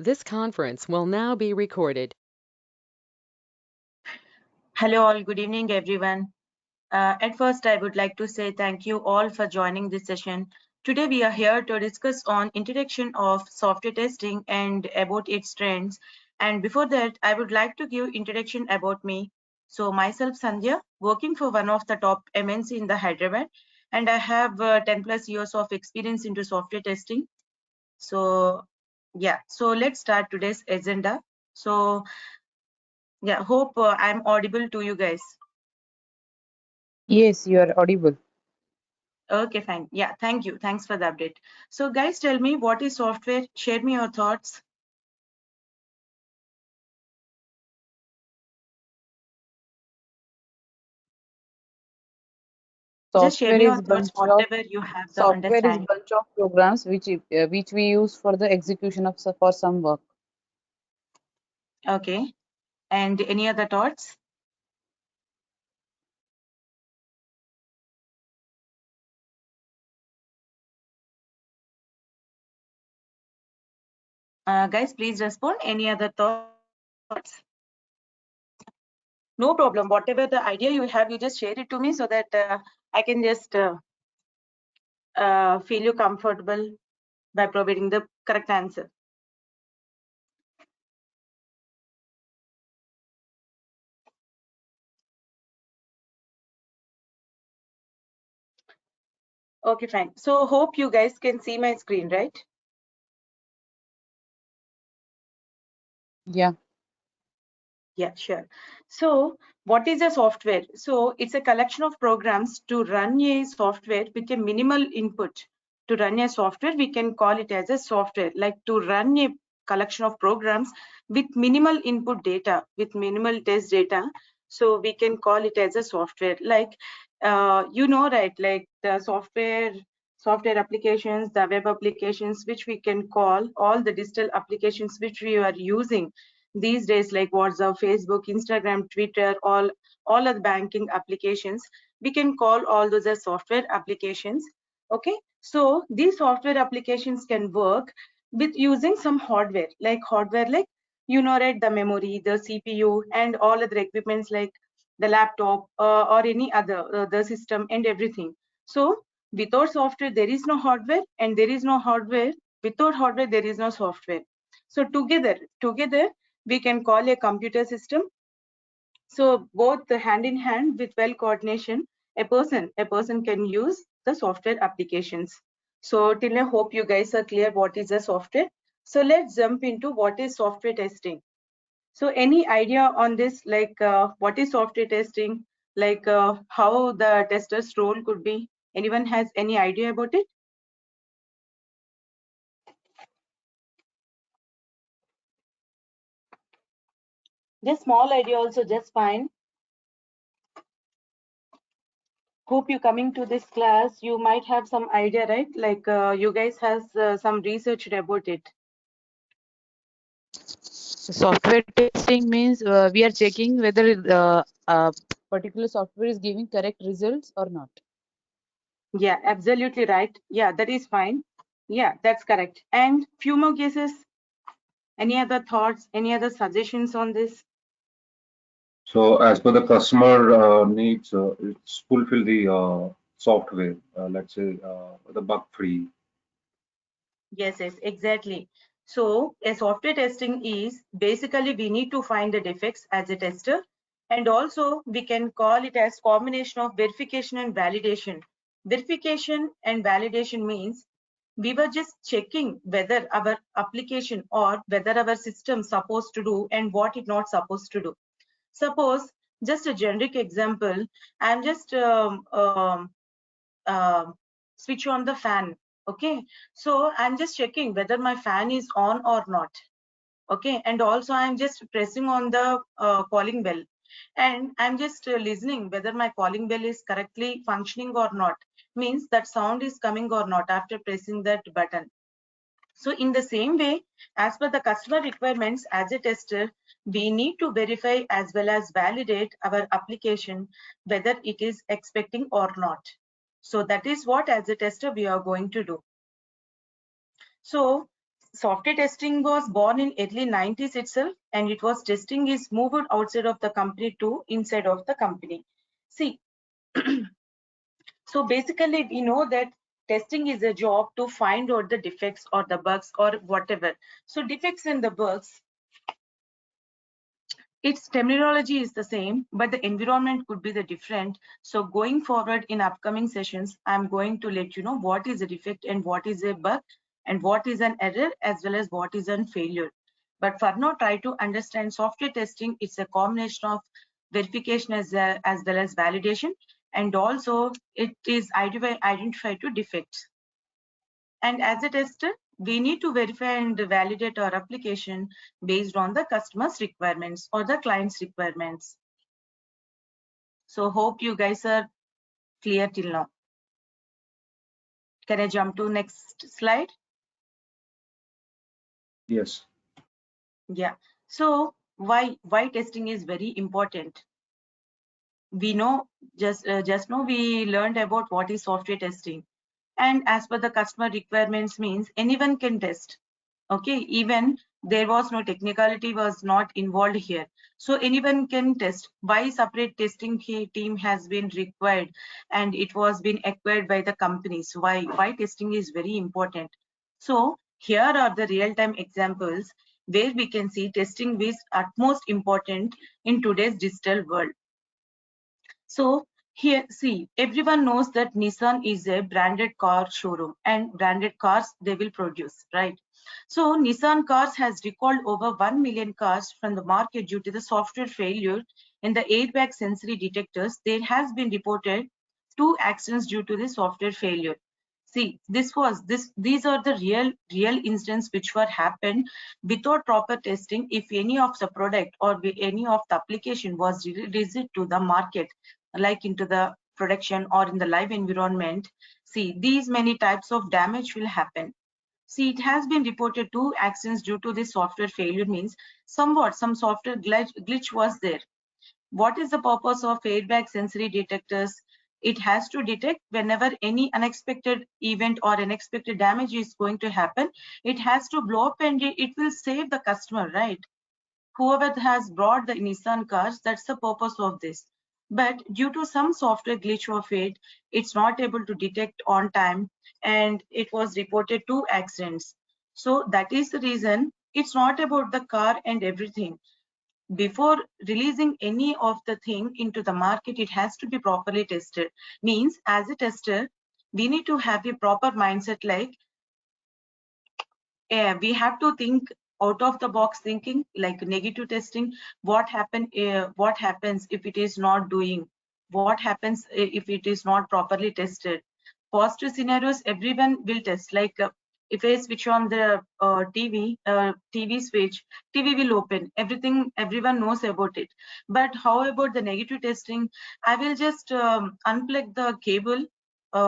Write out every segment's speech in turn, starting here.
This conference will now be recorded. Hello all, good evening everyone. At first, I would like to say thank you all for joining this session. Today we are here to discuss on introduction of software testing and about its trends. And before that, I would like to give introduction about me. So myself Sandhya, working for one of the top MNC in the Hyderabad, and I have 10 plus years of experience into software testing. So yeah, so let's start today's agenda. So yeah, hope I'm audible to you guys. Yes, you are audible. Okay, fine. Yeah, thank you. Thanks for the update. So guys, tell me what is software? Share me your thoughts. Just share Software me your is thoughts, bunch of whatever you have the software is understanding. bunch of programs which we use for the execution of for some work. Okay. And any other thoughts? Guys, please respond. Any other thoughts? No problem. Whatever the idea you have, you just share it to me so that I can just feel you comfortable by providing the correct answer. Okay, fine. So hope you guys can see my screen, right? Yeah. Yeah, sure. So what is a software? So it's a collection of programs to run a software with a minimal input. To run a software, we can call it as a software, like to run a collection of programs with minimal input data, with minimal test data. So we can call it as a software, like, right, like the software applications, the web applications, which we can call all the digital applications which we are using these days, like WhatsApp, Facebook, Instagram, Twitter, all of the banking applications, we can call all those as software applications. Okay, so these software applications can work with using some hardware like right, the memory, the CPU, and all other equipments like the laptop or any other the system and everything. So without software there is no hardware, and there is no hardware without hardware there is no software. So together we can call a computer system. So both the hand in hand with well coordination, a person can use the software applications. So till I hope you guys are clear what is a software. So let's jump into what is software testing. So any idea on this, like what is software testing, like how the tester's role could be? Anyone has any idea about it? Just small idea also just fine. Hope you coming to this class, you might have some idea, right? Like you guys has some research about it. Software testing means we are checking whether a particular software is giving correct results or not. Yeah, absolutely right. Yeah, that is fine. Yeah, that's correct. And few more cases. Any other thoughts, any other suggestions on this? So as per the customer needs, it's fulfill the software, let's say the bug free. Yes, exactly. So a software testing is basically we need to find the defects as a tester, and also we can call it as combination of verification and validation. Verification and validation means we were just checking whether our application or whether our system supposed to do and what it not supposed to do. Suppose, just a generic example, I'm just uh, switch on the fan. Okay, so I'm just checking whether my fan is on or not. Okay, and also I'm just pressing on the calling bell, and I'm just listening whether my calling bell is correctly functioning or not, means that sound is coming or not after pressing that button. So in the same way, as per the customer requirements, as a tester, we need to verify as well as validate our application, whether it is expecting or not. So that is what as a tester we are going to do. So software testing was born in early 90s itself, and it was testing is moved outside of the company to inside of the company. See, so basically we know that testing is a job to find out the defects or the bugs or whatever. So defects and the bugs, its terminology is the same, but the environment could be the different. So going forward in upcoming sessions, I'm going to let you know what is a defect and what is a bug and what is an error as well as what is a failure. But for now, try to understand software testing. It's a combination of verification as well as validation, and also it is identified to defects. And as a tester, we need to verify and validate our application based on the customer's requirements or the client's requirements. So hope you guys are clear till now. Can I jump to next slide? Yes. Yeah. So why testing is very important? We know just now we learned about what is software testing, and as per the customer requirements means anyone can test. Okay, even there was no technicality was not involved here, so anyone can test. Why separate testing team has been required, and it was been acquired by the companies? Why testing is very important? So here are the real-time examples where we can see testing is utmost important in today's digital world. So here, see, everyone knows that Nissan is a branded car showroom, and branded cars they will produce, right? So Nissan cars has recalled over 1 million cars from the market due to the software failure in the airbag sensory detectors. There has been reported 2 accidents due to the software failure. See, these are the real incidents which were happened without proper testing. If any of the product or any of the application was released to the market, like into the production or in the live environment, see, these many types of damage will happen. See, it has been reported 2 accidents due to this software failure, means some software glitch was there. What is the purpose of airbag sensory detectors? It has to detect whenever any unexpected event or unexpected damage is going to happen. It has to blow up and it will save the customer, right? Whoever has brought the Nissan cars, that's the purpose of this. But due to some software glitch of it, it's not able to detect on time, and it was reported 2 accidents. So that is the reason. It's not about the car and everything. Before releasing any of the thing into the market, it has to be properly tested. Means as a tester, we need to have a proper mindset, like we have to think out of the box thinking, like negative testing. What happens if it is not doing? What happens if it is not properly tested? Positive scenarios, everyone will test, like if I switch on the TV switch, TV will open, everything, everyone knows about it. But how about the negative testing? I will just unplug the cable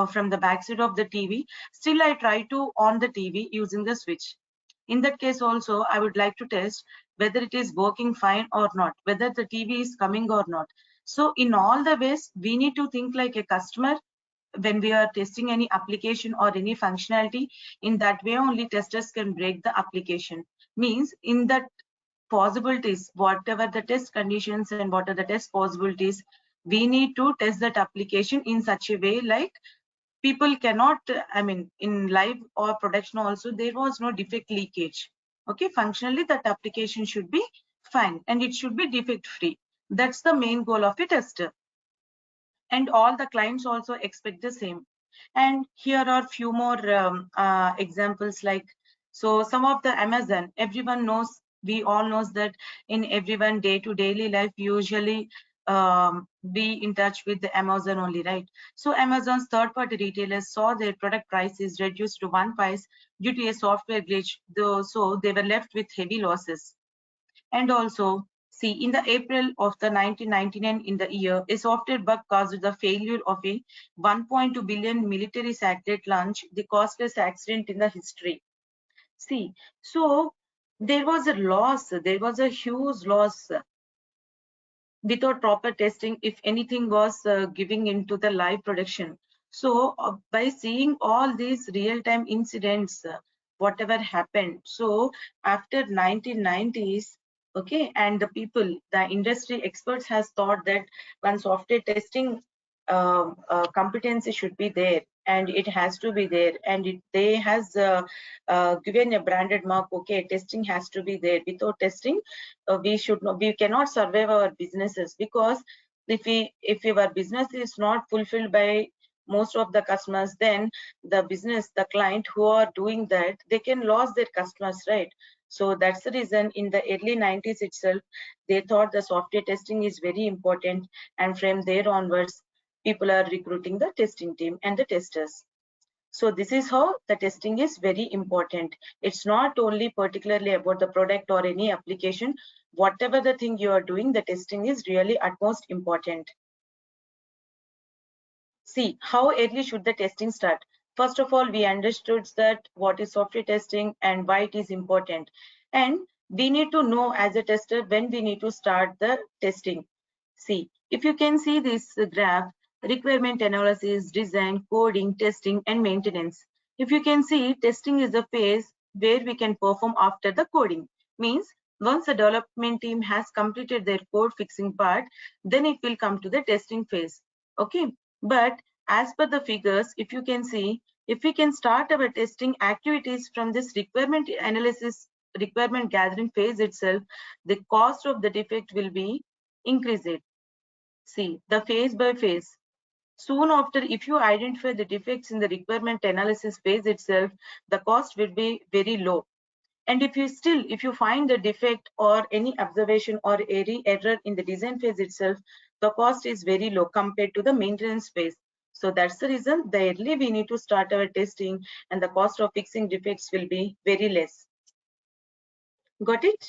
from the backside of the TV. Still I try to on the TV using the switch. In that case also, I would like to test whether it is working fine or not, whether the TV is coming or not. So in all the ways, we need to think like a customer when we are testing any application or any functionality. In that way only testers can break the application. Means in that possibilities, whatever the test conditions and what are the test possibilities, we need to test that application in such a way like people cannot, I mean, in live or production also, there was no defect leakage. Okay, functionally that application should be fine and it should be defect free. That's the main goal of a tester, and all the clients also expect the same. And here are few more examples, like, so some of the Amazon, everyone knows, we all knows that in everyone day to daily life usually be in touch with the Amazon only, right? So Amazon's third party retailers saw their product prices reduced to one price due to a software glitch, though, so they were left with heavy losses. And also, see, in the April of the 1999, in the year, a software bug caused the failure of a 1.2 billion military satellite launch, the costliest accident in the history. See, so there was a loss, there was a huge loss without proper testing if anything was giving into the live production. So by seeing all these real-time incidents, whatever happened. So after 1990s, okay, and the people, the industry experts has thought that one software testing competency should be there, and it has to be there, and they has given a branded mark. Okay, testing has to be there. Without testing, we cannot survive our businesses, because if our business is not fulfilled by most of the customers, then the client who are doing that, they can lose their customers, right? So that's the reason in the early 90s itself, they thought the software testing is very important, and from there onwards, people are recruiting the testing team and the testers. So this is how the testing is very important. It's not only particularly about the product or any application. Whatever the thing you are doing, the testing is really utmost important. See, how early should the testing start? First of all, we understood that what is software testing and why it is important. And we need to know as a tester when we need to start the testing. See, if you can see this graph, requirement analysis, design, coding, testing, and maintenance. If you can see, testing is a phase where we can perform after the coding. Means once the development team has completed their code fixing part, then it will come to the testing phase. Okay, but as per the figures, if you can see, if we can start our testing activities from this requirement analysis, requirement gathering phase itself, the cost of the defect will be increased. See, the phase by phase. Soon after, if you identify the defects in the requirement analysis phase itself, the cost will be very low. And if you find the defect or any observation or any error in the design phase itself, the cost is very low compared to the maintenance phase. So that's the reason the early we need to start our testing, and the cost of fixing defects will be very less. Got it?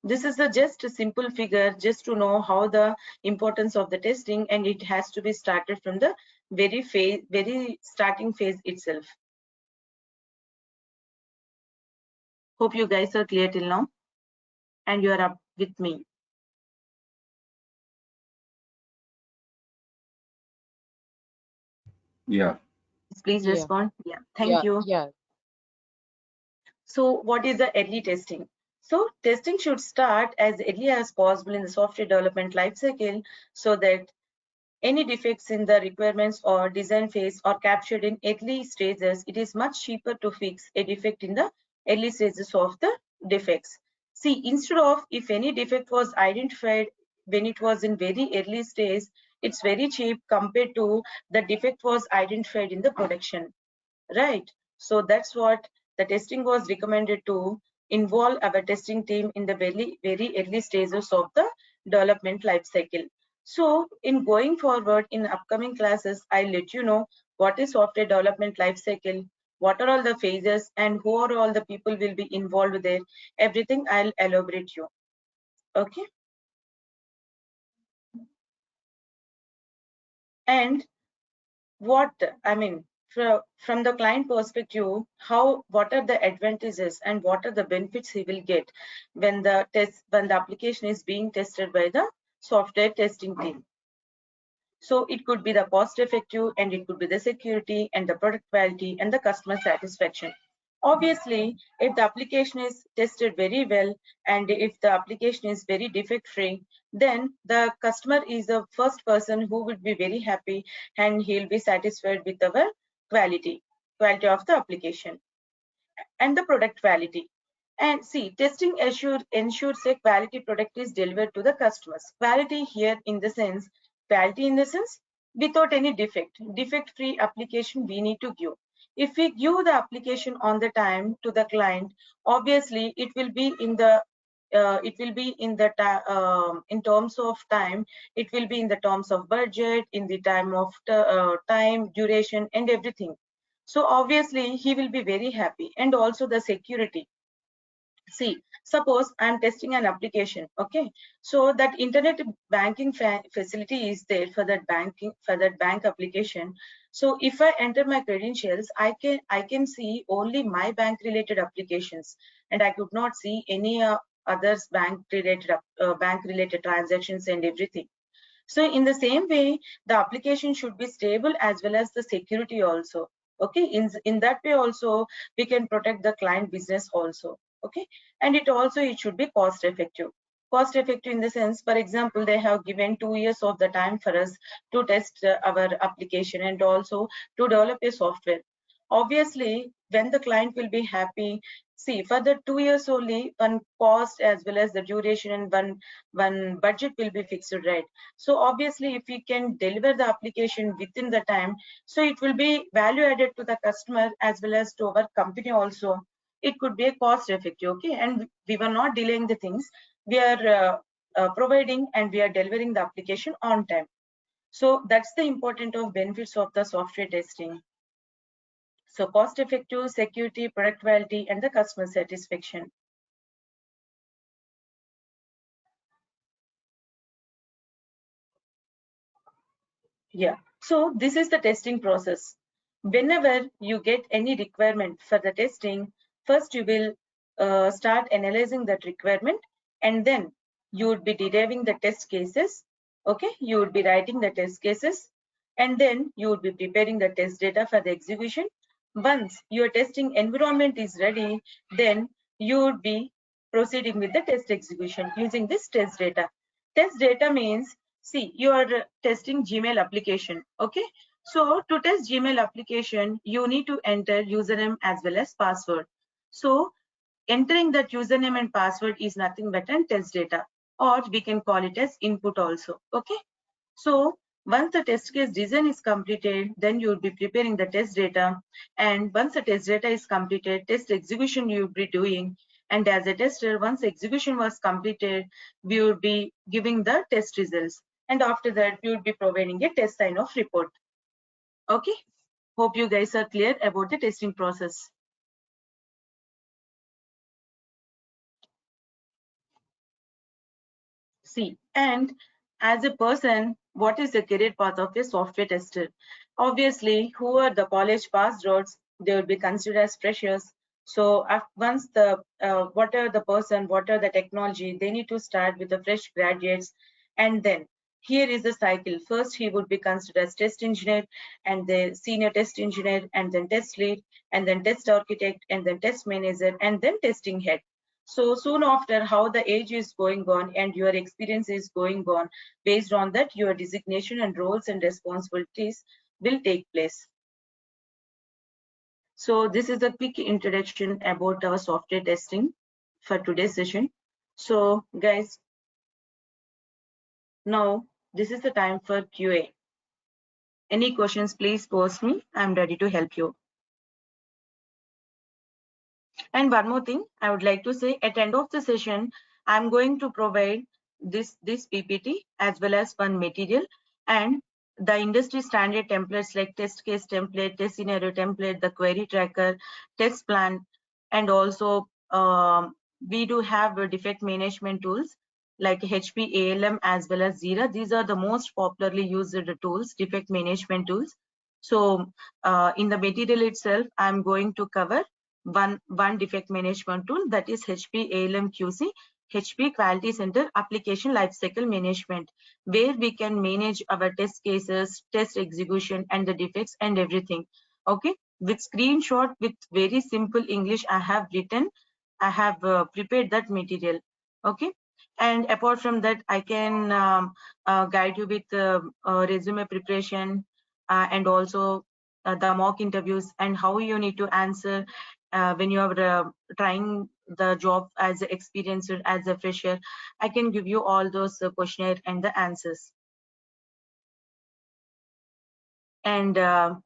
This is just a simple figure just to know how the importance of the testing, and it has to be started from the very starting phase itself. Hope you guys are clear till now and you are up with me. Yeah. Please Yeah. respond. Yeah, thank you. Yeah. So what is the early testing? So testing should start as early as possible in the software development lifecycle, so that any defects in the requirements or design phase are captured in early stages. It is much cheaper to fix a defect in the early stages of the defects. See, instead of if any defect was identified when it was in very early stage, it's very cheap compared to the defect was identified in the production, right? So that's what the testing was recommended to involve our testing team in the very early stages of the development life cycle. So in going forward in upcoming classes, I'll let you know what is software development life cycle, what are all the phases, and who are all the people will be involved there. Everything I'll elaborate you. Okay. And what I mean, from the client perspective, what are the advantages and what are the benefits he will get when the application is being tested by the software testing team. So it could be the cost effective, and it could be the security and the product quality and the customer satisfaction. Obviously, if the application is tested very well and if the application is very defect free, then the customer is the first person who would be very happy, and he'll be satisfied with our quality of the application and the product quality. And see, testing ensures a quality product is delivered to the customers. Quality here in the sense, without any defect-free application we need to give. If we give the application on the time to the client, obviously it will be in the in terms of time, it will be in the terms of budget, in the time of time, duration, and everything. So obviously he will be very happy. And also the security. See, suppose I'm testing an application, okay? So that internet banking facility is there for that bank application. So if I enter my credentials, I can see only my bank related applications, and I could not see any others bank related transactions and everything. So in the same way, the application should be stable as well as the security also. Okay, in that way also we can protect the client business also. Okay, and it should be cost effective. Cost effective in the sense, for example, they have given 2 years of the time for us to test our application and also to develop a software. Obviously, when the client will be happy, see, for the 2 years only, one cost as well as the duration and one budget will be fixed, right? So obviously, if we can deliver the application within the time, so it will be value added to the customer as well as to our company also. It could be a cost effective, okay? And we were not delaying the things. We are providing and we are delivering the application on time. So that's the important of benefits of the software testing. So cost effective, security, product quality, and the customer satisfaction. Yeah, so this is the testing process. Whenever you get any requirement for the testing, first you will start analyzing that requirement, and then you would be deriving the test cases. Okay, you would be writing the test cases, and then you would be preparing the test data for the execution. Once your testing environment is ready, then you would be proceeding with the test execution using this test data. Test data means, see, you are testing Gmail application. Okay, so to test Gmail application, you need to enter username as well as password. So entering that username and password is nothing but than test data, or we can call it as input also. Okay, so once the test case design is completed, then you will be preparing the test data. And once the test data is completed, test execution you will be doing. And as a tester, once execution was completed, we will be giving the test results. And after that, we will be providing a test sign-off report. Okay, hope you guys are clear about the testing process. See, and as a person, what is the career path of a software tester? Obviously, who are the college passed outs, they will be considered as freshers. So once the whatever the person, whatever the technology, they need to start with the fresh graduates, and then here is the cycle. First, he would be considered as test engineer, and the senior test engineer, and then test lead, and then test architect, and then test manager, and then testing head. So soon after, how the age is going on and your experience is going on, based on that, your designation and roles and responsibilities will take place. So this is a quick introduction about our software testing for today's session. So guys, now this is the time for QA. Any questions, please post me. I'm ready to help you. And one more thing I would like to say, at end of the session, I'm going to provide this PPT as well as one material and the industry standard templates like test case template, test scenario template, the query tracker, test plan, and also we do have defect management tools like HP ALM as well as Jira. These are the most popularly used tools, defect management tools. So in the material itself, I'm going to cover one defect management tool, that is HP ALM QC, HP Quality Center Application Lifecycle Management, where we can manage our test cases, test execution, and the defects and everything. Okay, with screenshot, with very simple English, I have prepared that material. Okay, and apart from that, I can guide you with resume preparation and also the mock interviews and how you need to answer when you are trying the job as an experienced as a fresher. I can give you all those questionnaire and the answers. And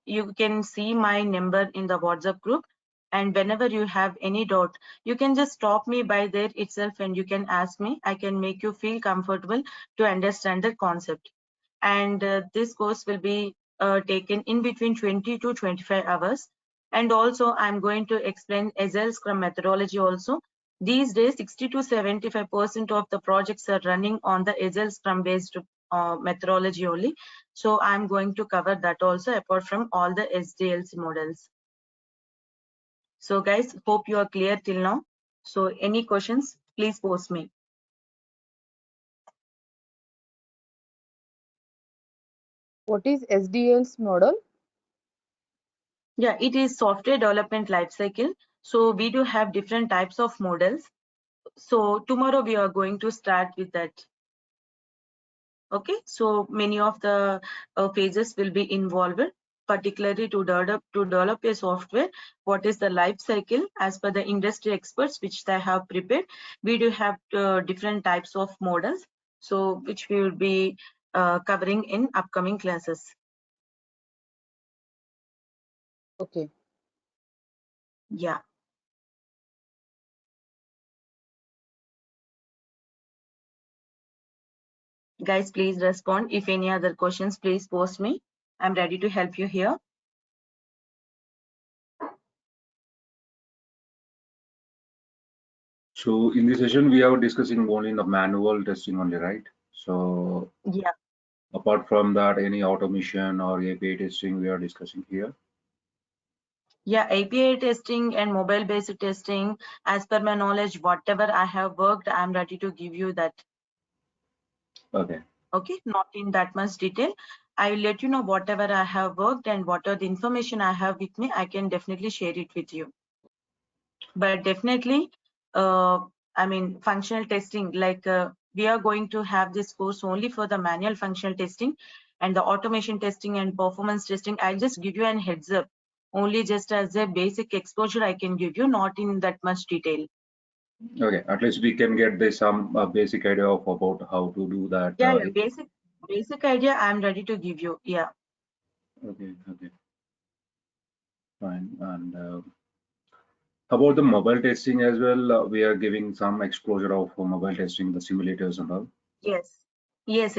you can see my number in the WhatsApp group. And whenever you have any doubt, you can just stop me by there itself and you can ask me. I can make you feel comfortable to understand the concept. And this course will be taken in between 20 to 25 hours. And also I'm going to explain Agile Scrum methodology also. These days, 60 to 75% of the projects are running on the Agile Scrum based methodology only. So I'm going to cover that also, apart from all the SDLC models. So guys, hope you are clear till now. So any questions, please post me. What is SDL's model? Yeah, it is software development lifecycle. So we do have different types of models. So tomorrow we are going to start with that. Okay, so many of the phases will be involved, particularly to develop a software. What is the life cycle as per the industry experts which they have prepared? We do have different types of models, so which we will be covering in upcoming classes. Okay. Yeah. Guys, please respond. If any other questions, please post me. I'm ready to help you here. So in this session, we are discussing only the manual testing only, right? So Yeah. apart from that, any automation or API testing we are discussing here? Yeah, API testing and mobile-based testing, as per my knowledge, whatever I have worked, I'm ready to give you that. Okay. Okay, not in that much detail. I will let you know whatever I have worked and what are the information I have with me. I can definitely share it with you. But definitely, I mean, functional testing, like we are going to have this course only for the manual functional testing and the automation testing and performance testing. I'll just give you an heads up, only just as a basic exposure I can give you, not in that much detail. Okay. At least we can get the some basic idea of about how to do that. Yeah, basic idea I'm ready to give you. Yeah. Okay. Okay. Fine. And about the mobile testing as well, we are giving some exposure of mobile testing, the simulators and all. Yes. Yes.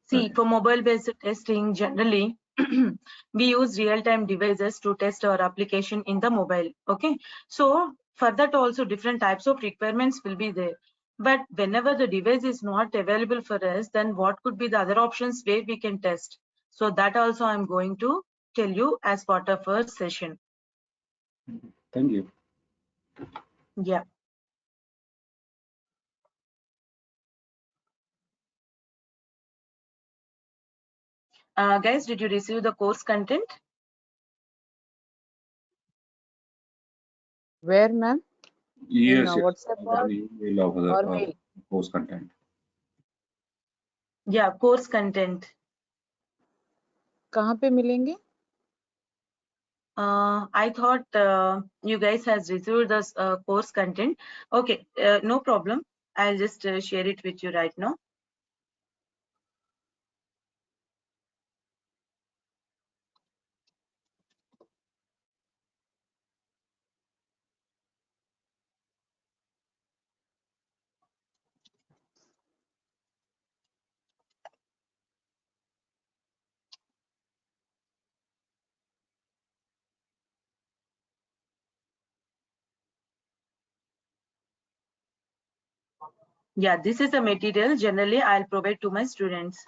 See, Okay. for mobile-based testing, generally, we use real-time devices to test our application in the mobile. Okay. So for that also different types of requirements will be there. But whenever the device is not available for us, then what could be the other options where we can test? So that also I'm going to tell you as part of our session. Thank you. Yeah. Guys, did you receive the course content? Where, ma'am? In Yes, yes. WhatsApp I got the email of the or mail? course content. Yeah, course content. कहाँ पे मिलेंगे? I thought you guys has received this course content. Okay, no problem. I'll just share it with you right now. Yeah, this is the material generally I'll provide to my students.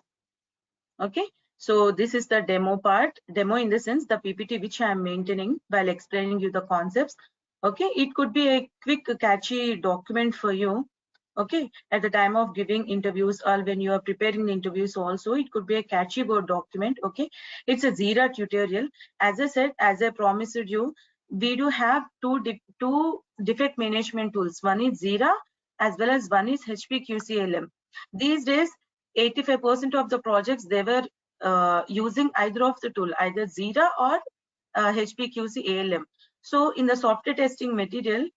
Okay, so this is the demo part. Demo in the sense the PPT which I'm maintaining while explaining you the concepts. Okay, it could be a quick catchy document for you. Okay, at the time of giving interviews or when you are preparing the interviews also, it could be a catchy word document. Okay, it's a Jira tutorial. As I said, as I promised you, we do have two defect management tools. One is Jira as well as one is HPQCLM. These days 85% of the projects they were using either of the tool, either Jira or HPQC ALM. So in the software testing material,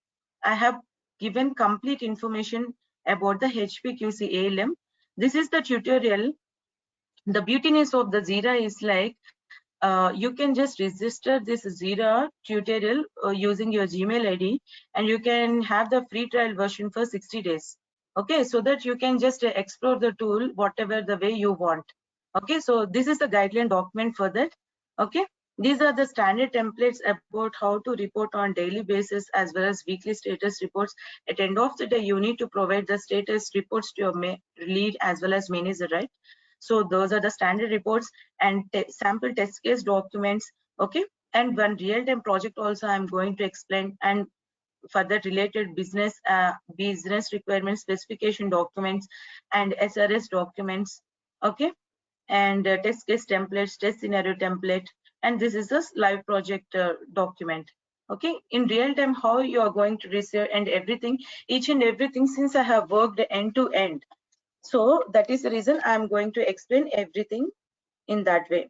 I have given complete information about the HPQC ALM. This is the tutorial. The beautiness of the Jira is like you can just register this Jira tutorial using your Gmail ID, and you can have the free trial version for 60 days. Okay, so that you can just explore the tool whatever the way you want. Okay, so this is the guideline document for that. Okay, these are the standard templates about how to report on daily basis as well as weekly status reports. At end of the day, you need to provide the status reports to your lead as well as manager, right? So those are the standard reports and sample test case documents. Okay, and one real-time project also I'm going to explain, and for that related business requirements specification documents and SRS documents. Okay, and test case templates, test scenario template, and this is a live project document. Okay, in real time how you are going to receive and everything, each and everything, since I have worked end to end, so that is the reason I am going to explain everything in that way.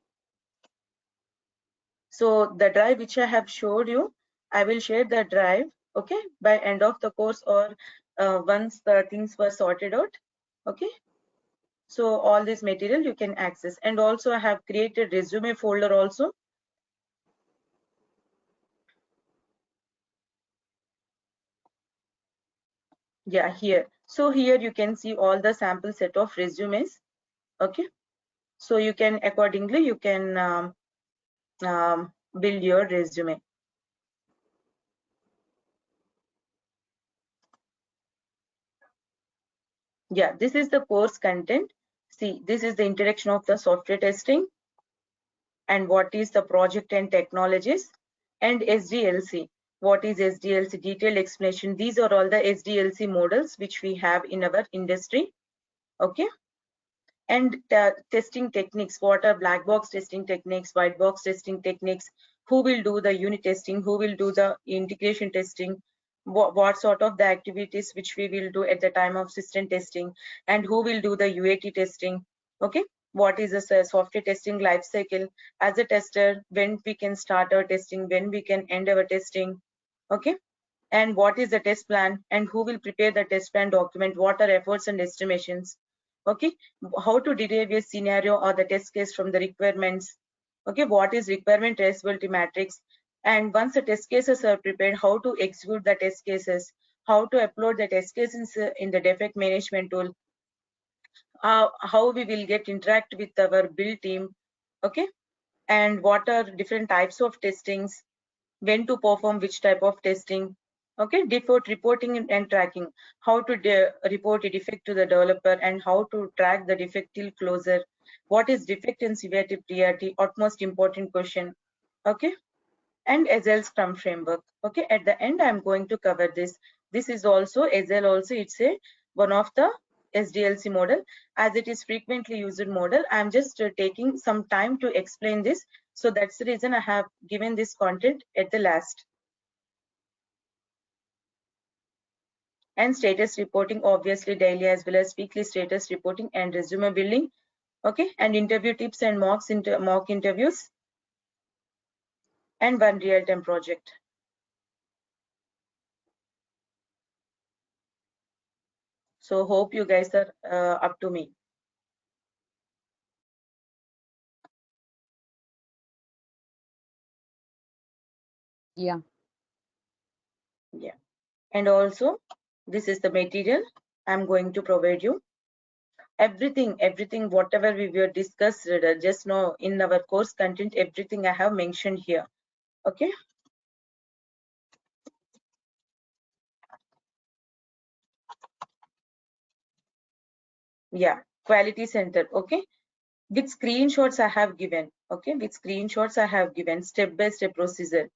So the drive which I have showed you, I will share the drive, okay, by end of the course, or once the things were sorted out. Okay, so all this material you can access. And also I have created resume folder also. Yeah, here. So here you can see all the sample set of resumes. Okay, so you can accordingly you can build your resume. Yeah, this is the course content. See, this is the introduction of the software testing, and what is the project and technologies, and SDLC. What is SDLC? Detailed explanation. These are all the SDLC models which we have in our industry. Okay, and testing techniques. What are black box testing techniques, white box testing techniques? Who will do the unit testing? Who will do the integration testing? What sort of the activities which we will do at the time of system testing, and who will do the UAT testing? Okay, what is the software testing life cycle as a tester, when we can start our testing, when we can end our testing? Okay, and what is the test plan, and who will prepare the test plan document? What are efforts and estimations? Okay, how to derive a scenario or the test case from the requirements? Okay, what is requirement traceability matrix? And once the test cases are prepared, how to execute the test cases, how to upload the test cases in the defect management tool, how we will get interact with our build team. Okay, and what are different types of testings, when to perform which type of testing. Okay, default reporting and tracking, how to report a defect to the developer, and how to track the defect till closure. What is defect and severity priority, utmost important question. Okay, and Agile Scrum framework. Okay, at the end I'm going to cover this. This is also Agile, also it's a one of the SDLC model, as it is frequently used model. I'm just taking some time to explain this, so that's the reason I have given this content at the last. And status reporting, obviously daily as well as weekly status reporting, and resume building. Okay, and interview tips and mock interviews, and one real-time project. So hope you guys are up to me. Yeah. Yeah, and also this is the material I'm going to provide you. Everything whatever we were discussed just now in our course content, everything I have mentioned here. Okay, yeah, quality center. Okay, with screenshots I have given. Okay, with screenshots I have given step-by-step procedure,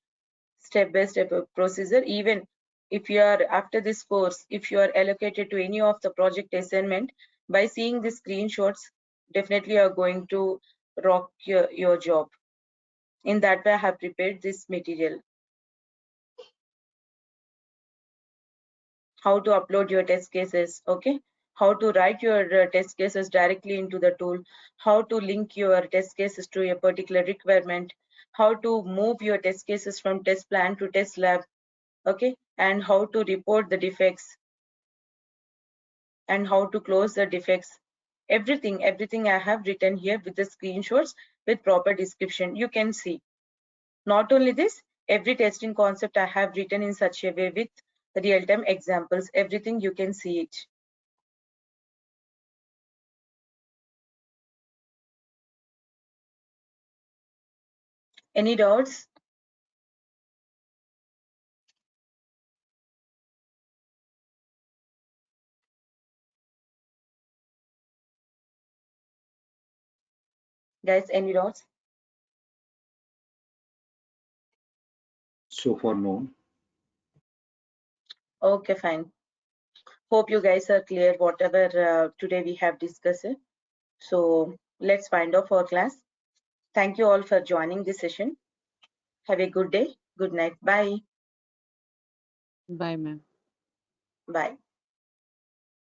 step-by-step procedure. Even if you are after this course, if you are allocated to any of the project assignment, by seeing the screenshots, definitely you are going to rock your job. In that way I have prepared this material. How to upload your test cases. Okay, how to write your test cases directly into the tool, how to link your test cases to a particular requirement, how to move your test cases from test plan to test lab. Okay, and how to report the defects, and how to close the defects. Everything I have written here with the screenshots, with proper description. You can see. Not only this, every testing concept I have written in such a way with real-time examples. Everything you can see it. Any doubts? Guys, any doubts? So far, no. Okay, fine. Hope you guys are clear whatever today we have discussed. So let's find out for class. Thank you all for joining this session. Have a good day. Good night. Bye. Bye, ma'am. Bye.